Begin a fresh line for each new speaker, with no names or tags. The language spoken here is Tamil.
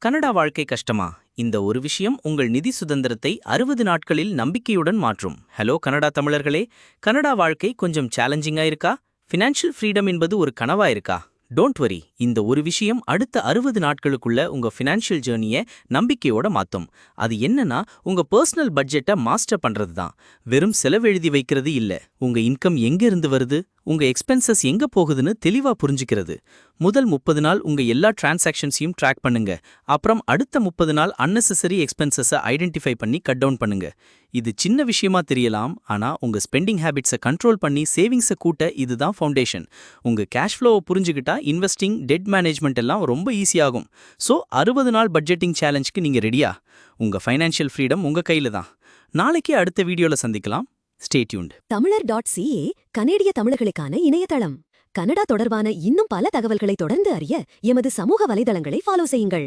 கனடா வாழ்க்கை கஷ்டமா? இந்த ஒரு விஷயம் உங்கள் நிதி சுதந்திரத்தை 60 நாட்களில் நம்பிக்கையுடன் மாற்றும். ஹலோ கனடா தமிழர்களே, கனடா வாழ்க்கை கொஞ்சம் சேலஞ்சிங்கா இருக்கா? ஃபினான்ஷியல் ஃப்ரீடம் என்பது ஒரு கனவா இருக்கா? டோன்ட் வரி, இந்த ஒரு விஷயம் அடுத்த 60 நாட்களுக்குள்ள உங்க ஃபினான்ஷியல் ஜேர்னியை நம்பிக்கையோட மாத்தும். அது என்னன்னா, உங்க பர்சனல் பட்ஜெட்டை மாஸ்டர் பண்றது தான். வெறும் செலவெழுதி வைக்கிறது இல்ல, உங்க இன்கம் எங்க இருந்து வருது, உங்க எக்ஸ்பென்சஸ் எங்க போகுதுன்னு தெளிவா புரிஞ்சுக்கிறது. முதல் 30 நாள் உங்க எல்லா டிரான்சாக்ஷன்ஸையும் ட்ராக் பண்ணுங்க. அப்புறம் அடுத்த 30 நாள் அன்னெசரி எக்ஸ்பென்சஸை ஐடென்டிஃபை பண்ணி கட் டவுன் பண்ணுங்க. இது சின்ன விஷயமா தெரியலாம், ஆனா உங்க ஸ்பெண்டிங் ஹேபிட்ஸை கண்ட்ரோல் பண்ணி சேவிங்ஸை கூட்ட இதுதான் ஃபவுண்டேஷன். உங்க கேஷ் ஃப்ளோவை புரிஞ்சுக்கிட்டா இன்வெஸ்டிங், டெட் மேனேஜ்மெண்ட் எல்லாம் ரொம்ப ஈஸியாகும். ஸோ 60 நாள் பட்ஜெட்டிங் சேலஞ்சுக்கு நீங்க ரெடியா? உங்க ஃபைனான்ஷியல் ஃப்ரீடம் உங்க கையில தான். நாளைக்கே அடுத்த வீடியோல சந்திக்கலாம். Stay tuned.
தமிழர்.ca கனேடிய தமிழர்களுக்கான இணையதளம். கனடா தொடர்பான இன்னும் பல தகவல்களை தொடர்ந்து அறிய எமது சமூக வலைதளங்களை ஃபாலோ செய்யுங்கள்.